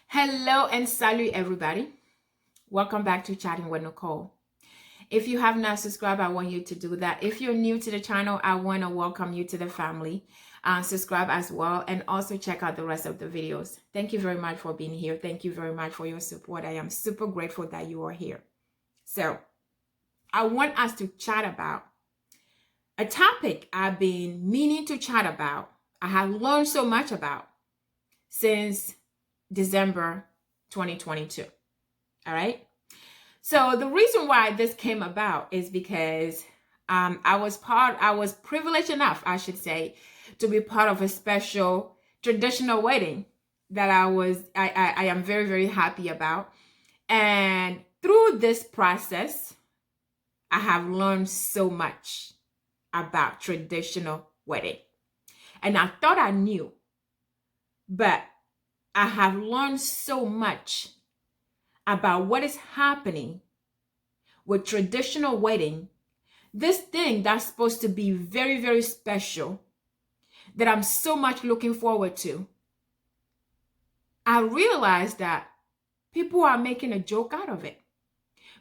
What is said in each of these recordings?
Hello and salut everybody. Welcome back to Chatting with Nicole. If you have not subscribed, I want you to do that. If you're new to the channel, I want to welcome you to the family. Subscribe as well and also check out the rest of the videos. Thank you very much for being here. Thank you very much for your support. I am super grateful that you are here. So I want us to chat about a topic I've been meaning to chat about. I have learned so much about since December 2022. All right. So the reason why this came about is because I was privileged enough, I should say, to be part of a special traditional wedding that I am very, very happy about. And through this process, I have learned so much about traditional wedding. And I thought I knew, but I have learned so much about what is happening with traditional wedding, this thing that's supposed to be very, very special, that I'm so much looking forward to. I realized that people are making a joke out of it.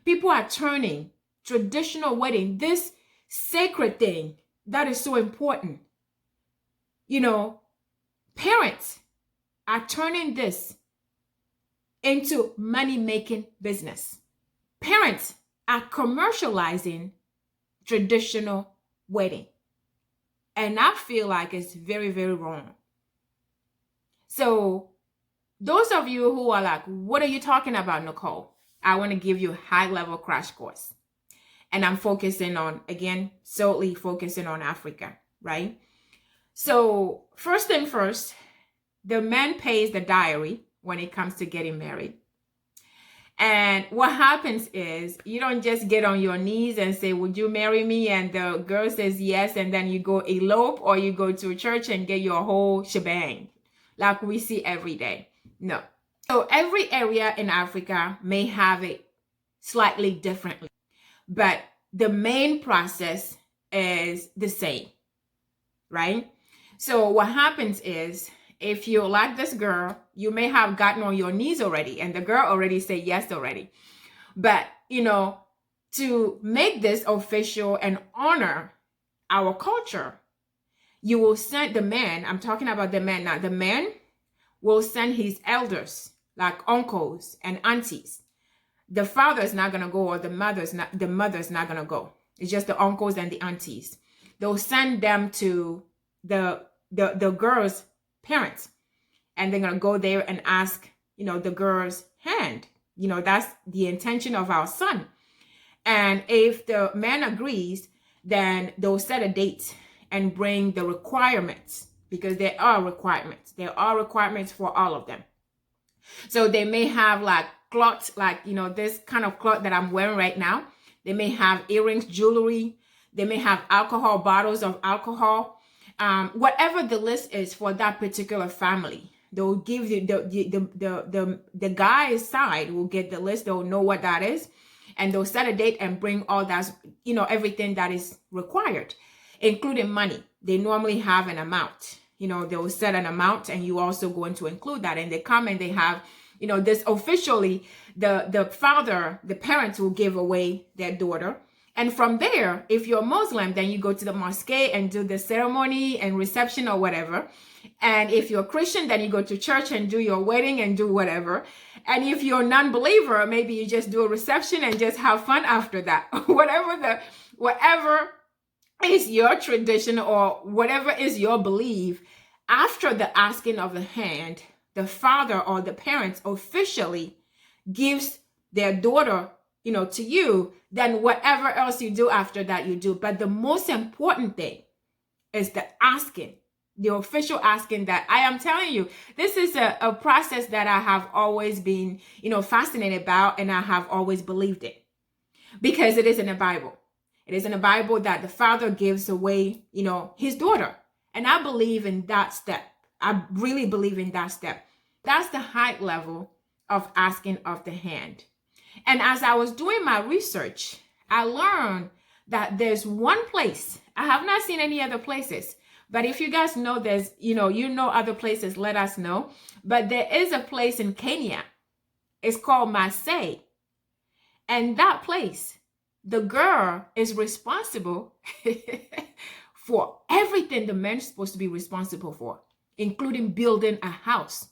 People are turning traditional wedding, this sacred thing that is so important. Parents are turning this into money-making business. Parents are commercializing traditional wedding. And I feel like it's very, very wrong. So those of you who are like, what are you talking about, Nicole? I want to give you a high-level crash course. And I'm focusing on, again, solely focusing on Africa, right? So first thing first, the man pays the dowry when it comes to getting married. And what happens is you don't just get on your knees and say, would you marry me? And the girl says yes. And then you go elope or you go to a church and get your whole shebang like we see every day. No. So every area in Africa may have it slightly differently, but the main process is the same, right? So what happens is, if you like this girl, you may have gotten on your knees already and the girl already said yes already. But, to make this official and honor our culture, you will send the man, I'm talking about the man now, the man will send his elders, like uncles and aunties. The father's not going to go, or the mother's not going to go. It's just the uncles and the aunties. They'll send them to the girl's parents, and they're going to go there and ask, the girl's hand. That's the intention of our son. And if the man agrees, then they'll set a date and bring the requirements, because there are requirements. There are requirements for all of them. So they may have like cloth, like, this kind of cloth that I'm wearing right now. They may have earrings, jewelry. They may have alcohol, bottles of alcohol. Whatever the list is for that particular family, they'll give you the guy's side will get the list. They'll know what that is, and they'll set a date and bring all that, everything that is required, including money. They normally have an amount. They'll set an amount, and you also going to include that. And they come and they have, this officially, the father, the parents will give away their daughter. And from there, if you're Muslim, then you go to the mosque and do the ceremony and reception or whatever. And if you're Christian, then you go to church and do your wedding and do whatever. And if you're a non-believer, maybe you just do a reception and just have fun after that. Whatever is your tradition or whatever is your belief, after the asking of the hand, the father or the parents officially gives their daughter to you. Then whatever else you do after that, you do. But the most important thing is the asking, the official asking. That I am telling you, this is a process that I have always been, fascinated about, and I have always believed it, because it is in the Bible. It is in the Bible that the father gives away, his daughter. And I believe in that step. I really believe in that step. That's the high level of asking of the hand. And as I was doing my research, I learned that there's one place, I have not seen any other places, But if you guys know there's, other places, let us know. But there is a place in Kenya. It's called Maasai. And that place, the girl is responsible for everything the man's supposed to be responsible for, including building a house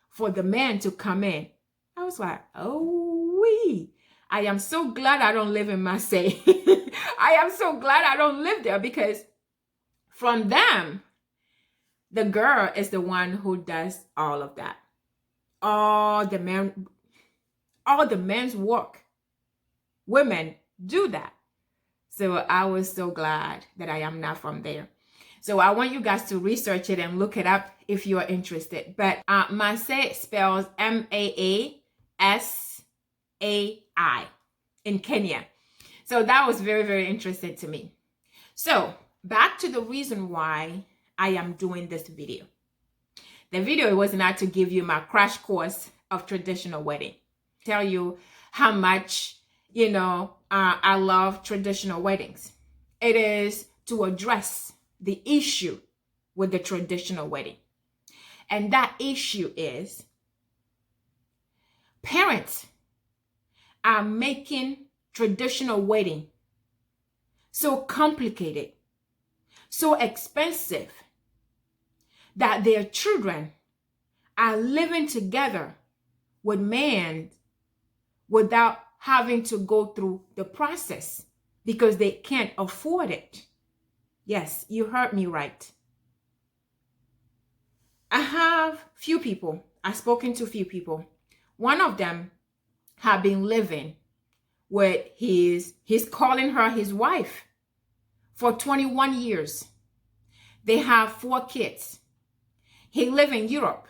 for the man to come in. I was like, oh, wee. I am so glad I don't live in Maasai. I am so glad I don't live there, because from them, the girl is the one who does all of that. All the men's work. Women do that. So I was so glad that I am not from there. So I want you guys to research it and look it up if you are interested. But Maasai spells Maasai in Kenya. So that was very, very interesting to me. So back to the reason why I am doing this video. The video was not to give you my crash course of traditional wedding. Tell you how much, I love traditional weddings. It is to address the issue with the traditional wedding. And that issue is parents are making traditional wedding so complicated, so expensive, that their children are living together with men without having to go through the process because they can't afford it. Yes, you heard me right. I've spoken to few people. One of them have been living with he's calling her his wife for 21 years. They have 4 kids. He lives in Europe,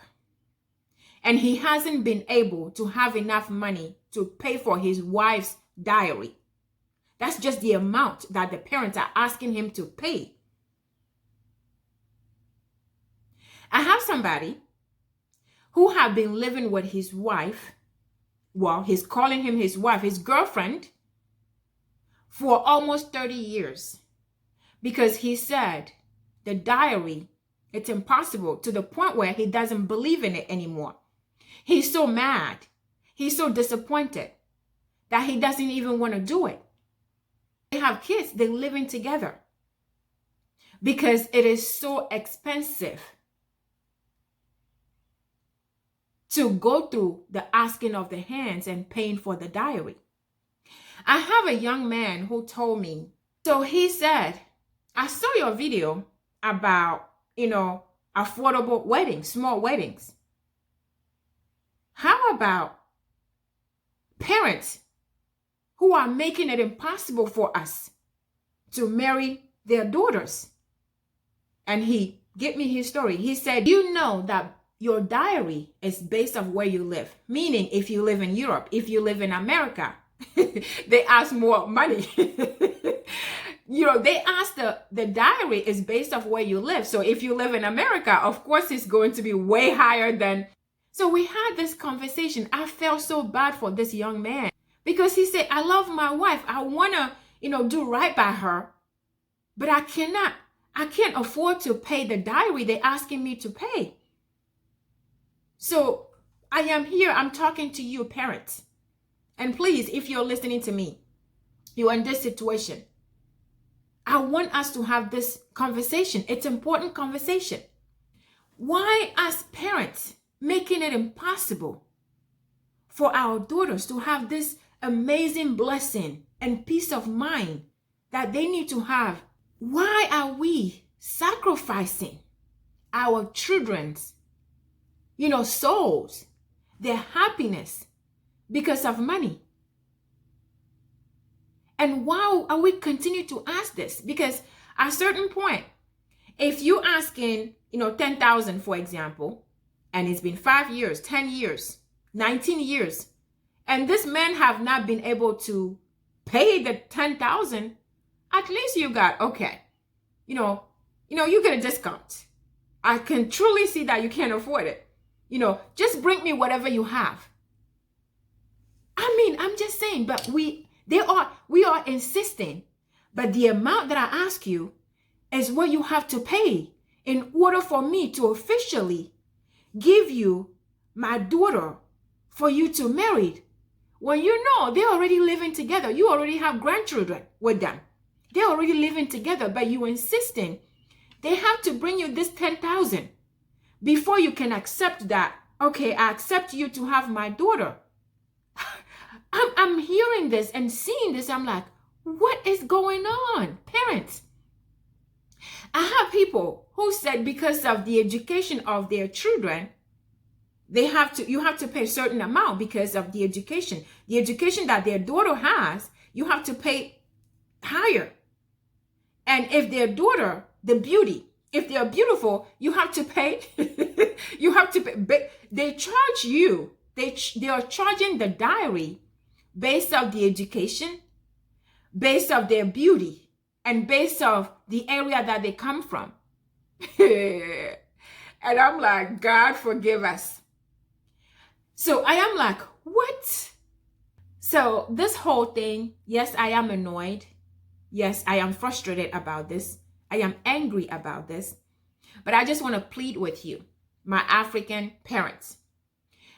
and he hasn't been able to have enough money to pay for his wife's dowry. That's just the amount that the parents are asking him to pay. I have somebody who have been living with his wife, well, he's calling him his wife, his girlfriend, for almost 30 years, because he said the dowry, it's impossible, to the point where he doesn't believe in it anymore. He's so mad. He's so disappointed that he doesn't even want to do it. They have kids, they're living together because it is so expensive to go through the asking of the hands and paying for the dowry. I have a young man who told me, so he said, I saw your video about, affordable weddings, small weddings. How about parents who are making it impossible for us to marry their daughters? And he gave me his story. He said, you know that your dowry is based on where you live. Meaning, if you live in Europe, if you live in America, they ask more money. They ask the dowry is based off where you live. So if you live in America, of course, it's going to be way higher than. So we had this conversation. I felt so bad for this young man because he said, I love my wife. I want to, do right by her, but I can't afford to pay the dowry they're asking me to pay. So I am here. I'm talking to you, parents. And please, if you're listening to me, you're in this situation, I want us to have this conversation. It's an important conversation. Why, as parents, making it impossible for our daughters to have this amazing blessing and peace of mind that they need to have? Why are we sacrificing our children's, souls, their happiness because of money? And why are we continue to ask this? Because at a certain point, if you're asking, 10,000, for example, and it's been 5 years, 10 years, 19 years, and this man have not been able to pay the 10,000, at least you got, okay, you get a discount. I can truly see that you can't afford it. Just bring me whatever you have. I'm just saying, but we are insisting, but the amount that I ask you is what you have to pay in order for me to officially give you my daughter for you to marry, when you know they're already living together, you already have grandchildren with them, they're already living together, but you insisting they have to bring you this 10,000 before you can accept that, okay, I accept you to have my daughter. I'm hearing this and seeing this. I'm like, what is going on? Parents, I have people who said because of the education of their children, you have to pay a certain amount because of the education that their daughter has. You have to pay higher. And if their daughter, the beauty, if they're beautiful, you have to pay. You have to pay. They charge you. They are charging the dowry based off the education, based off their beauty, and based off the area that they come from. And I'm like, God forgive us. So I am like, what? So this whole thing, yes, I am annoyed. Yes, I am frustrated about this. I am angry about this. But I just want to plead with you, my African parents.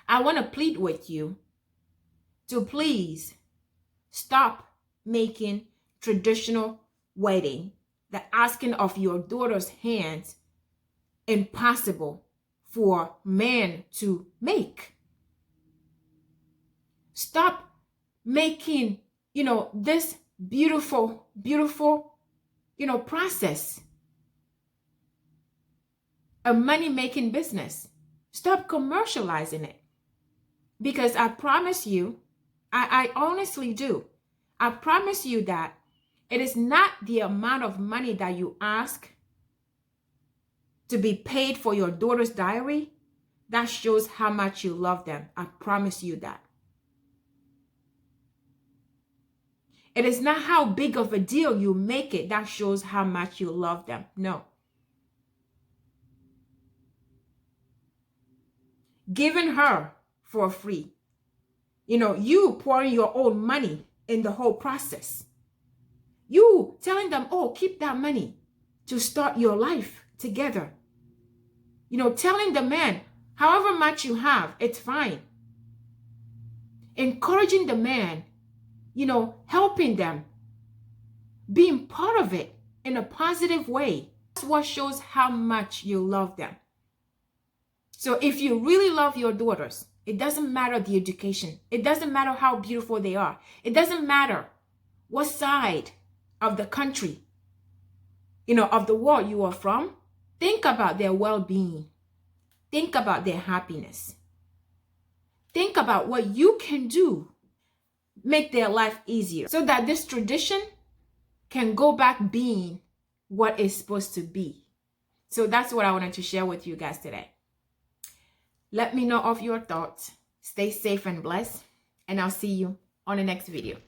I want to plead with you to please stop making traditional wedding, the asking of your daughter's hands, impossible for men to make. Stop making, this beautiful, process a money-making business. Stop commercializing it. Because I promise you, I honestly do. I promise you that it is not the amount of money that you ask to be paid for your daughter's dowry that shows how much you love them. I promise you that. It is not how big of a deal you make it that shows how much you love them. No. Giving her for free. You pouring your own money in the whole process. You telling them, oh, keep that money to start your life together. Telling the man, however much you have, it's fine. Encouraging the man, helping them, being part of it in a positive way. That's what shows how much you love them. So if you really love your daughters, it doesn't matter the education. It doesn't matter how beautiful they are. It doesn't matter what side of the country, of the world you are from. Think about their well-being. Think about their happiness. Think about what you can do, make their life easier so that this tradition can go back being what it's supposed to be. So that's what I wanted to share with you guys today. Let me know of your thoughts. Stay safe and blessed, and I'll see you on the next video.